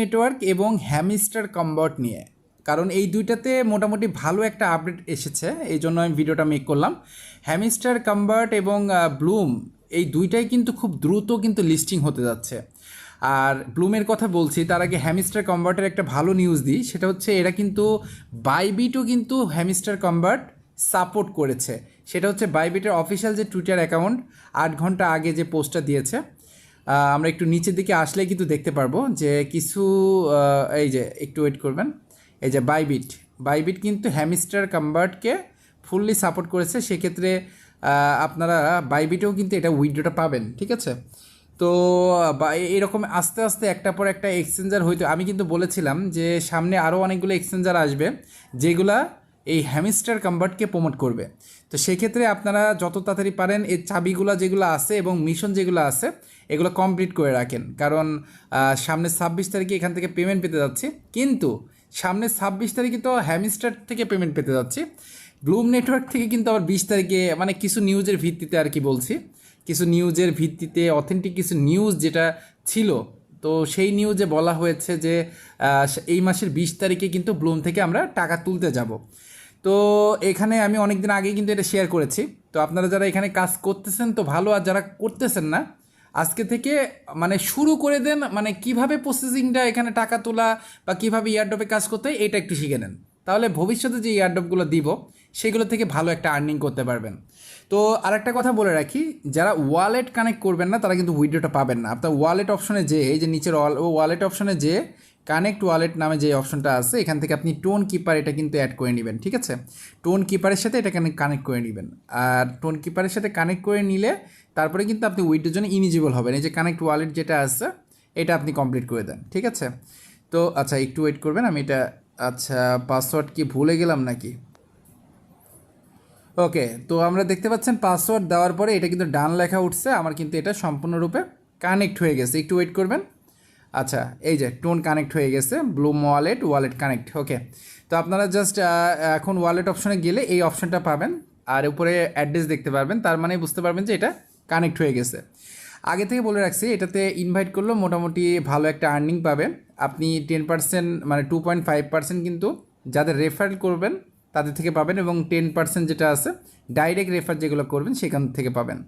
Network এবং hamster combat নিয়ে, কারণ এই দুইটাতে মোটামুটি ভালো একটা আপডেট এসেছে, এই জন্য আমি ভিডিওটা মেক করলাম। হ্যামস্টার কম্বার্ট এবং ব্লুম এই দুইটাই কিন্তু খুব দ্রুত কিন্তু লিস্টিং হতে যাচ্ছে। আর ব্লুমের কথা বলছি তার আগে হ্যামস্টার কম্বার্টের একটা ভালো নিউজ দিই, সেটা হচ্ছে এরা কিন্তু বাইবিটও কিন্তু হ্যামস্টার কম্বার্ট সাপোর্ট করেছে। সেটা হচ্ছে বাইবিটের অফিসিয়াল যে টুইটার অ্যাকাউন্ট 8 ঘন্টা আগে যে পোস্টটা দিয়েছে, আমরা একটু নিচের দিকে আসলে কিন্তু দেখতে পারবো যে কিছু এই যে একটু ওয়েট করবেন, এই যে বাইবিট কিন্তু হ্যামস্টার কম্বার্টকে ফুললি সাপোর্ট করেছে। সেক্ষেত্রে আপনারা বাইবিটেও কিন্তু এটা উইথড্রটা পাবেন, ঠিক আছে। তো এরকম আস্তে আস্তে একটা পর একটা এক্সচেঞ্জার হইতো। আমি কিন্তু বলেছিলাম যে সামনে আরও অনেকগুলো এক্সচেঞ্জার আসবে যেগুলা এই হ্যামস্টার কম্বার্টকে প্রমোট করবে। তো সেক্ষেত্রে আপনারা যত তাড়াতাড়ি পারেন এই চাবিগুলো যেগুলো আছে এবং মিশন যেগুলো আছে এগুলো কমপ্লিট করে রাখেন, কারণ সামনে 26 তারিখে এখান থেকে পেমেন্ট পেতে যাচ্ছি। কিন্তু সামনে 26 তারিখে তো হ্যামস্টার থেকে পেমেন্ট পেতে যাচ্ছি, ব্লুম নেটওয়ার্ক থেকে কিন্তু আবার 20 তারিখে, মানে কিছু নিউজের ভিত্তিতে আর কি বলছি, কিছু নিউজের ভিত্তিতে অথেন্টিক কিছু নিউজ যেটা ছিল, তো সেই নিউজে বলা হয়েছে যে এই মাসের 20 তারিখে কিন্তু ব্লুম থেকে আমরা টাকা তুলতে যাব। তো এখানে আমি অনেক দিন আগেই কিন্তু এটা শেয়ার করেছি। তো আপনারা যারা এখানে কাজ করতেছেন তো ভালো, আর যারা করতেছেন না আজকে থেকে মানে শুরু করে দেন, মানে কিভাবে প্রসেসিংটা এখানে টাকা তোলা বা কীভাবে ইয়ারড্রপে কাজ করতে হয় এটা একটু শিখে নেন, তাহলে ভবিষ্যতে যে ইয়ারড্রপগুলো দিব সেগুলো থেকে ভালো একটা আর্নিং করতে পারবেন। তো আরেকটা কথা বলে রাখি, যারা ওয়ালেট কানেক্ট করবেন না তারা কিন্তু উইথড্রটা পাবেন না। আপনার ওয়ালেট অপশনে যে এই যে নিচের ওয়ালেট অপশনে যে কানেক্ট ওয়ালেট নামে যে অপশনটা আছে এখান থেকে আপনি টোন কিপার এটা কিন্তু অ্যাড করে নেবেন, ঠিক আছে। টোন কিপারের সাথে এটা কানেক্ট করে নেবেন, আর টোন কিপারের সাথে কানেক্ট করে নিলে তারপরে কিন্তু আপনি উইথড্রোর জন্য ইলিজিবল হবেন। এই যে কানেক্ট ওয়ালেট যেটা আছে এটা আপনি কমপ্লিট করে দেন, ঠিক আছে। তো আচ্ছা একটু ওয়েট করবেন, আমি এটা আচ্ছা পাসওয়ার্ড কি ভুলে গেলাম নাকি? ওকে, তো আমরা দেখতে পাচ্ছেন পাসওয়ার্ড দেওয়ার পরে এটা কিন্তু ডান লেখা উঠছে, আমার কিন্তু এটা সম্পূর্ণরূপে কানেক্ট হয়ে গেছে। একটু ওয়েট করবেন। আচ্ছা এই যে টোন কানেক্ট হয়ে গেছে, ব্লুম ওয়ালেট কানেক্ট। ওকে, তো আপনারা জাস্ট এখন ওয়ালেট অপশনে গেলে এই অপশনটা পাবেন আর উপরে অ্যাড্রেস দেখতে পারবেন, তার মানে বুঝতে পারবেন যে এটা কানেক্ট হয়ে গেছে। আগে থেকে বলে রাখছি এটাতে ইনভাইট করলেও মোটামুটি ভালো একটা আর্নিং পাবেন আপনি। 10% মানে 2.5% কিন্তু যাদের রেফারেল করবেন তাদের থেকে পাবেন, এবং 10% যেটা আছে ডাইরেক্ট রেফার যেগুলো করবেন সেখান থেকে পাবেন।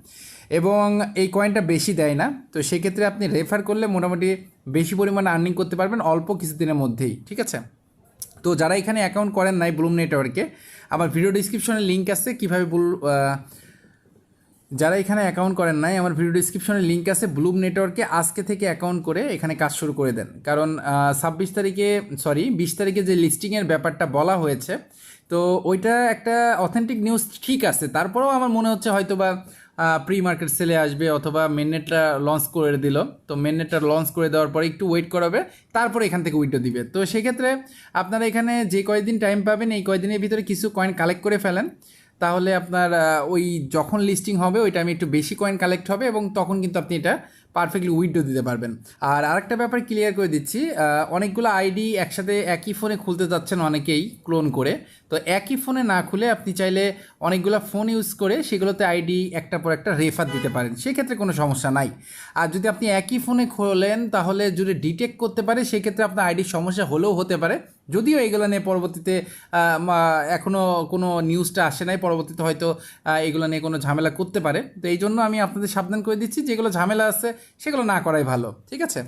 এবং এই কয়েনটা বেশি দেয় না, তো সেক্ষেত্রে আপনি রেফার করলে মোটামুটি বেশি পরিমাণে আর্নিং করতে পারবেন অল্প কিছুদিনের মধ্যেই, ঠিক আছে। তো যারা এখানে অ্যাকাউন্ট করেন নাই ব্লুম নেটওয়ার্কে, আমার ভিডিও ডিসক্রিপশনে লিঙ্ক আছে কীভাবে যারা এখানে অ্যাকাউন্ট করেন নাই আমার ভিডিও ডিসক্রিপশনে লিঙ্ক আছে, ব্লুম নেটওয়ার্কে আজকে থেকে অ্যাকাউন্ট করে এখানে কাজ শুরু করে দেন। কারণ 20 তারিখে যে লিস্টিংয়ের ব্যাপারটা বলা হয়েছে, তো ওইটা একটা অথেন্টিক নিউজ ঠিক আছে, তারপরেও আমার মনে হচ্ছে হয়তো বা প্রি মার্কেট সেলে আসবে অথবা মেননেটটা লঞ্চ করে দিল। তো মেননেটটা লঞ্চ করে দেওয়ার পরে একটু ওয়েট করাবে, তারপরে এখান থেকে উইথড্র দিবে। তো সেক্ষেত্রে আপনারা এখানে যে কয়দিন টাইম পাবেন এই কয়দিনের ভিতরে কিছু কয়েন কালেক্ট করে ফেলেন, তাহলে আপনার ওই যখন লিস্টিং হবে ওই টাইমে একটু বেশি কয়েন কালেক্ট হবে এবং তখন কিন্তু আপনি এটা পারফেক্টলি উইথড্র দিতে পারবেন। আর আরেকটা ব্যাপার ক্লিয়ার করে দিচ্ছি, অনেকগুলো আইডি একসাথে একই ফোনে খুলতে যাচ্ছেন অনেকেই ক্লোন করে, তো একই ফোনে না খুলে আপনি চাইলে অনেকগুলো ফোন ইউজ করে সেগুলোতে আইডি একটা পর একটা রেফার দিতে পারেন, সেক্ষেত্রে কোনো সমস্যা নাই। আর যদি আপনি একই ফোনে খোলেন তাহলে যদি ডিটেক্ট করতে পারে সেক্ষেত্রে আপনার আইডির সমস্যা হলেও হতে পারে, যদিও এগুলো নিয়ে পরবর্তীতে এখনও কোনো নিউজটা আসে নাই, পরবর্তীতে হয়তো এগুলো নিয়ে কোনো ঝামেলা করতে পারে। তো এই জন্য আমি আপনাদের সাবধান করে দিচ্ছি, যেগুলো ঝামেলা আছে সেগুলো না করাই ভালো, ঠিক আছে।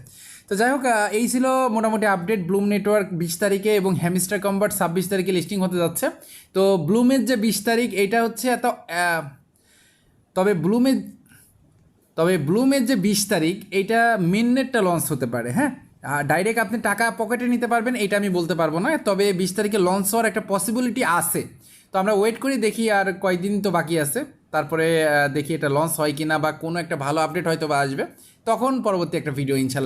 তো যাই হোক, এই ছিল মোটামুটি আপডেট ব্লুম নেটওয়ার্ক 20 তারিখে এবং হ্যামস্টার কম্বার্ট 26 তারিখে লিস্টিং হতে যাচ্ছে। তো ব্লুমের যে 20 তারিখ এইটা হচ্ছে তবে ব্লুমের যে 20 তারিখ এইটা মেননেটটা লঞ্চ হতে পারে, হ্যাঁ। ডাইরেক্ট আপনি টাকা পকেটে নিতে পারবেন এটা আমি বলতে পারবো না, তবে 20 তারিখে লঞ্চ হওয়ার একটা পসিবিলিটি আছে। তো আমরা ওয়েট করি দেখি, আর কয়দিন তো বাকি আছে, তারপরে দেখি এটা লঞ্চ হয় কিনা বা কোনো একটা ভালো আপডেট হয়তো বা আসবে, তখন পরবর্তী একটা ভিডিও ইনশাল্লাহ